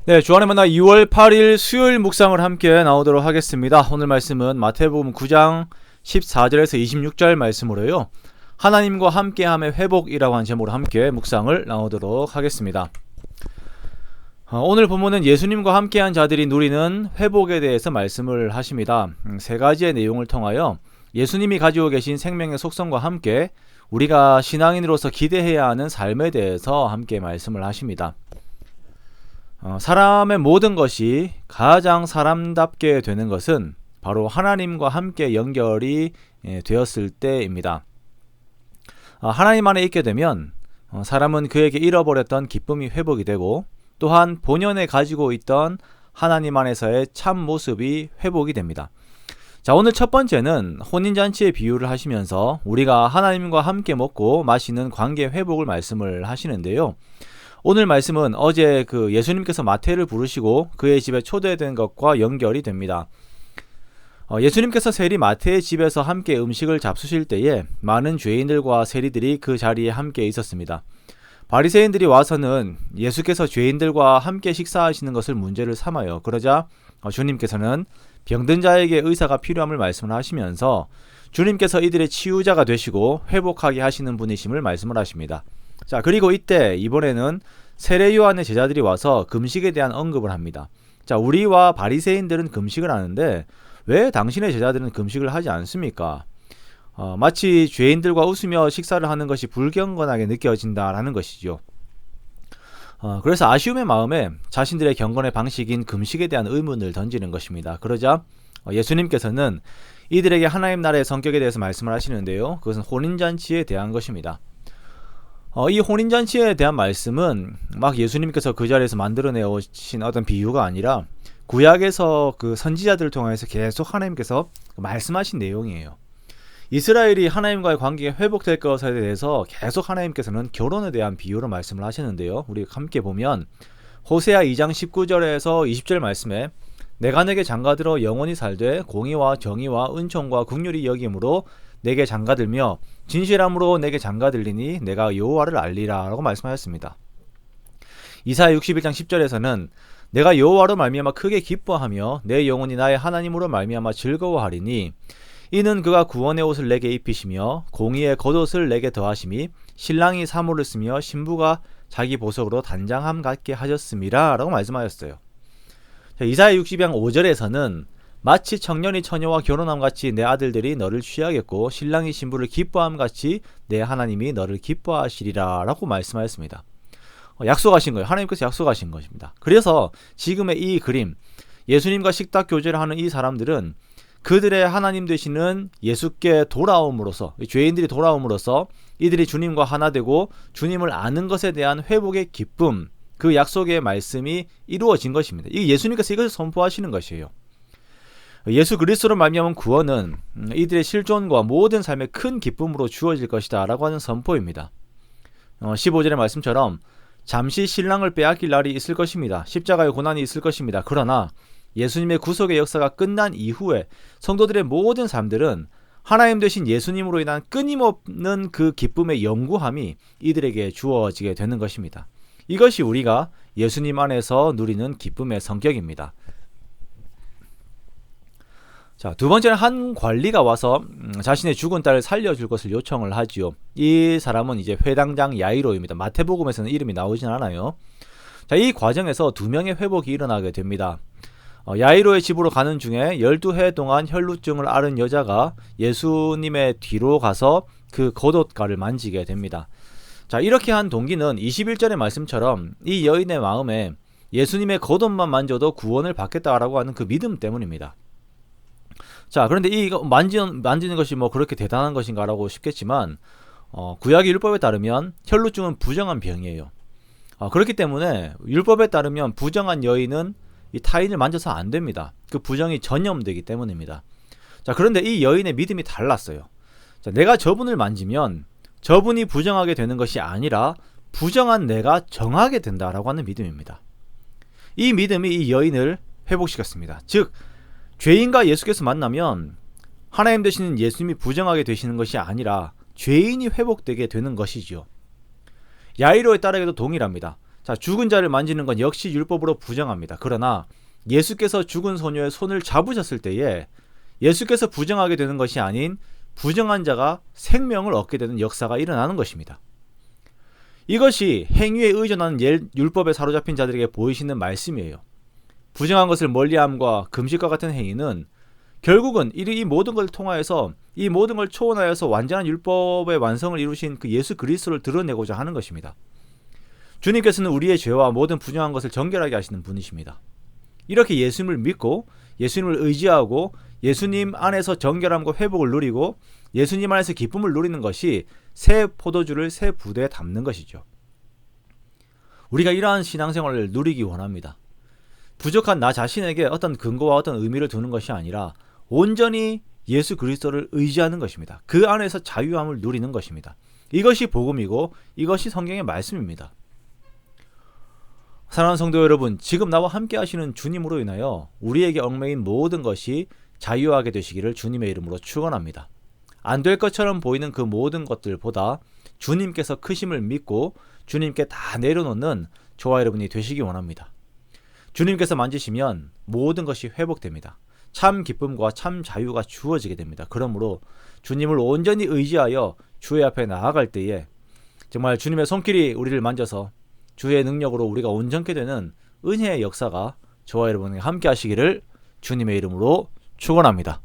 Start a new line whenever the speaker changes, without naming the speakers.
네, 주안의 만나 2월 8일 수요일 묵상을 함께 나오도록 하겠습니다. 오늘 말씀은 마태복음 9장 14절에서 26절 말씀으로요. 하나님과 함께함의 회복이라고 하는 제목으로 함께 묵상을 나오도록 하겠습니다. 오늘 본문은 예수님과 함께한 자들이 누리는 회복에 대해서 말씀을 하십니다. 세 가지의 내용을 통하여 예수님이 가지고 계신 생명의 속성과 함께 우리가 신앙인으로서 기대해야 하는 삶에 대해서 함께 말씀을 하십니다. 사람의 모든 것이 가장 사람답게 되는 것은 바로 하나님과 함께 연결이 되었을 때입니다. 하나님 안에 있게 되면 사람은 그에게 잃어버렸던 기쁨이 회복이 되고, 또한 본연에 가지고 있던 하나님 안에서의 참 모습이 회복이 됩니다. 자, 오늘 첫 번째는 혼인잔치의 비유를 하시면서 우리가 하나님과 함께 먹고 마시는 관계 회복을 말씀을 하시는데요. 오늘 말씀은 어제 예수님께서 마태를 부르시고 그의 집에 초대된 것과 연결이 됩니다. 예수님께서 세리 마태의 집에서 함께 음식을 잡수실 때에 많은 죄인들과 세리들이 그 자리에 함께 있었습니다. 바리새인들이 와서는 예수께서 죄인들과 함께 식사하시는 것을 문제를 삼아요. 그러자 주님께서는 병든 자에게 의사가 필요함을 말씀을 하시면서 주님께서 이들의 치유자가 되시고 회복하게 하시는 분이심을 말씀을 하십니다. 자, 그리고 이번에는 세례 요한의 제자들이 와서 금식에 대한 언급을 합니다. 자, 우리와 바리새인들은 금식을 하는데 왜 당신의 제자들은 금식을 하지 않습니까? 마치 죄인들과 웃으며 식사를 하는 것이 불경건하게 느껴진다라는 것이죠. 그래서 아쉬움의 마음에 자신들의 경건의 방식인 금식에 대한 의문을 던지는 것입니다. 그러자 예수님께서는 이들에게 하나님 나라의 성격에 대해서 말씀을 하시는데요. 그것은 혼인잔치에 대한 것입니다. 이 혼인잔치에 대한 말씀은 막 예수님께서 그 자리에서 만들어내 오신 어떤 비유가 아니라 구약에서 그 선지자들을 통해서 계속 하나님께서 말씀하신 내용이에요. 이스라엘이 하나님과의 관계가 회복될 것에 대해서 계속 하나님께서는 결혼에 대한 비유로 말씀을 하시는데요. 우리 함께 보면 호세아 2장 19절에서 20절 말씀에 내가 내게 장가들어 영원히 살되 공의와 정의와 은총과 긍휼이 여김으로 내게 장가들며 진실함으로 내게 장가들리니 내가 여호와를 알리라 라고 말씀하셨습니다. 이사야 61장 10절에서는 내가 여호와로 말미암아 크게 기뻐하며 내 영혼이 나의 하나님으로 말미암아 즐거워하리니 이는 그가 구원의 옷을 내게 입히시며 공의의 겉옷을 내게 더하심이 신랑이 사모를 쓰며 신부가 자기 보석으로 단장함 같게 하셨음이라 라고 말씀하셨어요. 이사야 60장 5절에서는 마치 청년이 처녀와 결혼함 같이 내 아들들이 너를 취하겠고 신랑이 신부를 기뻐함 같이 내 하나님이 너를 기뻐하시리라 라고 말씀하였습니다. 약속하신 거예요. 하나님께서 약속하신 것입니다. 그래서 지금의 이 그림, 예수님과 식탁 교제를 하는 이 사람들은 그들의 하나님 되시는 예수께 돌아옴으로써, 죄인들이 돌아옴으로써 이들이 주님과 하나 되고 주님을 아는 것에 대한 회복의 기쁨, 그 약속의 말씀이 이루어진 것입니다. 이 예수님께서 이것을 선포하시는 것이에요. 예수 그리스도로 말미암은 구원은 이들의 실존과 모든 삶의 큰 기쁨으로 주어질 것이다 라고 하는 선포입니다. 15절의 말씀처럼 잠시 신랑을 빼앗길 날이 있을 것입니다. 십자가의 고난이 있을 것입니다. 그러나 예수님의 구속의 역사가 끝난 이후에 성도들의 모든 삶들은 하나님 되신 예수님으로 인한 끊임없는 그 기쁨의 영구함이 이들에게 주어지게 되는 것입니다. 이것이 우리가 예수님 안에서 누리는 기쁨의 성격입니다. 자, 두 번째는 한 관리가 와서 자신의 죽은 딸을 살려줄 것을 요청을 하지요. 이 사람은 이제 회당장 야이로입니다. 마태복음에서는 이름이 나오진 않아요. 자, 이 과정에서 두 명의 회복이 일어나게 됩니다. 야이로의 집으로 가는 중에 12해 동안 혈루증을 앓은 여자가 예수님의 뒤로 가서 그 겉옷가를 만지게 됩니다. 자, 이렇게 한 동기는 21절의 말씀처럼 이 여인의 마음에 예수님의 겉옷만 만져도 구원을 받겠다라고 하는 그 믿음 때문입니다. 자, 그런데 이거 만지는 것이 뭐 그렇게 대단한 것인가라고 싶겠지만 구약의 율법에 따르면 혈루증은 부정한 병이에요. 그렇기 때문에 율법에 따르면 부정한 여인은 이 타인을 만져서 안 됩니다. 그 부정이 전염되기 때문입니다. 자, 그런데 이 여인의 믿음이 달랐어요. 자, 내가 저분을 만지면 저분이 부정하게 되는 것이 아니라 부정한 내가 정하게 된다라고 하는 믿음입니다. 이 믿음이 이 여인을 회복시켰습니다. 즉 죄인과 예수께서 만나면 하나님 되시는 예수님이 부정하게 되시는 것이 아니라 죄인이 회복되게 되는 것이죠. 야이로의 딸에게도 동일합니다. 자, 죽은 자를 만지는 건 역시 율법으로 부정합니다. 그러나 예수께서 죽은 소녀의 손을 잡으셨을 때에 예수께서 부정하게 되는 것이 아닌 부정한 자가 생명을 얻게 되는 역사가 일어나는 것입니다. 이것이 행위에 의존하는 율법에 사로잡힌 자들에게 보이시는 말씀이에요. 부정한 것을 멀리함과 금식과 같은 행위는 결국은 이 모든 걸 통하여서 이 모든 걸 초월하여서 완전한 율법의 완성을 이루신 그 예수 그리스도를 드러내고자 하는 것입니다. 주님께서는 우리의 죄와 모든 부정한 것을 정결하게 하시는 분이십니다. 이렇게 예수님을 믿고 예수님을 의지하고 예수님 안에서 정결함과 회복을 누리고 예수님 안에서 기쁨을 누리는 것이 새 포도주를 새 부대에 담는 것이죠. 우리가 이러한 신앙생활을 누리기 원합니다. 부족한 나 자신에게 어떤 근거와 어떤 의미를 두는 것이 아니라 온전히 예수 그리스도를 의지하는 것입니다. 그 안에서 자유함을 누리는 것입니다. 이것이 복음이고 이것이 성경의 말씀입니다. 사랑하는 성도 여러분, 지금 나와 함께 하시는 주님으로 인하여 우리에게 얽매인 모든 것이 자유하게 되시기를 주님의 이름으로 축원합니다. 안 될 것처럼 보이는 그 모든 것들보다 주님께서 크심을 믿고 주님께 다 내려놓는 저와 여러분이 되시기 원합니다. 주님께서 만지시면 모든 것이 회복됩니다. 참 기쁨과 참 자유가 주어지게 됩니다. 그러므로 주님을 온전히 의지하여 주의 앞에 나아갈 때에 정말 주님의 손길이 우리를 만져서 주의 능력으로 우리가 온전케 되는 은혜의 역사가 저와 여러분과 함께 하시기를 주님의 이름으로 축원합니다.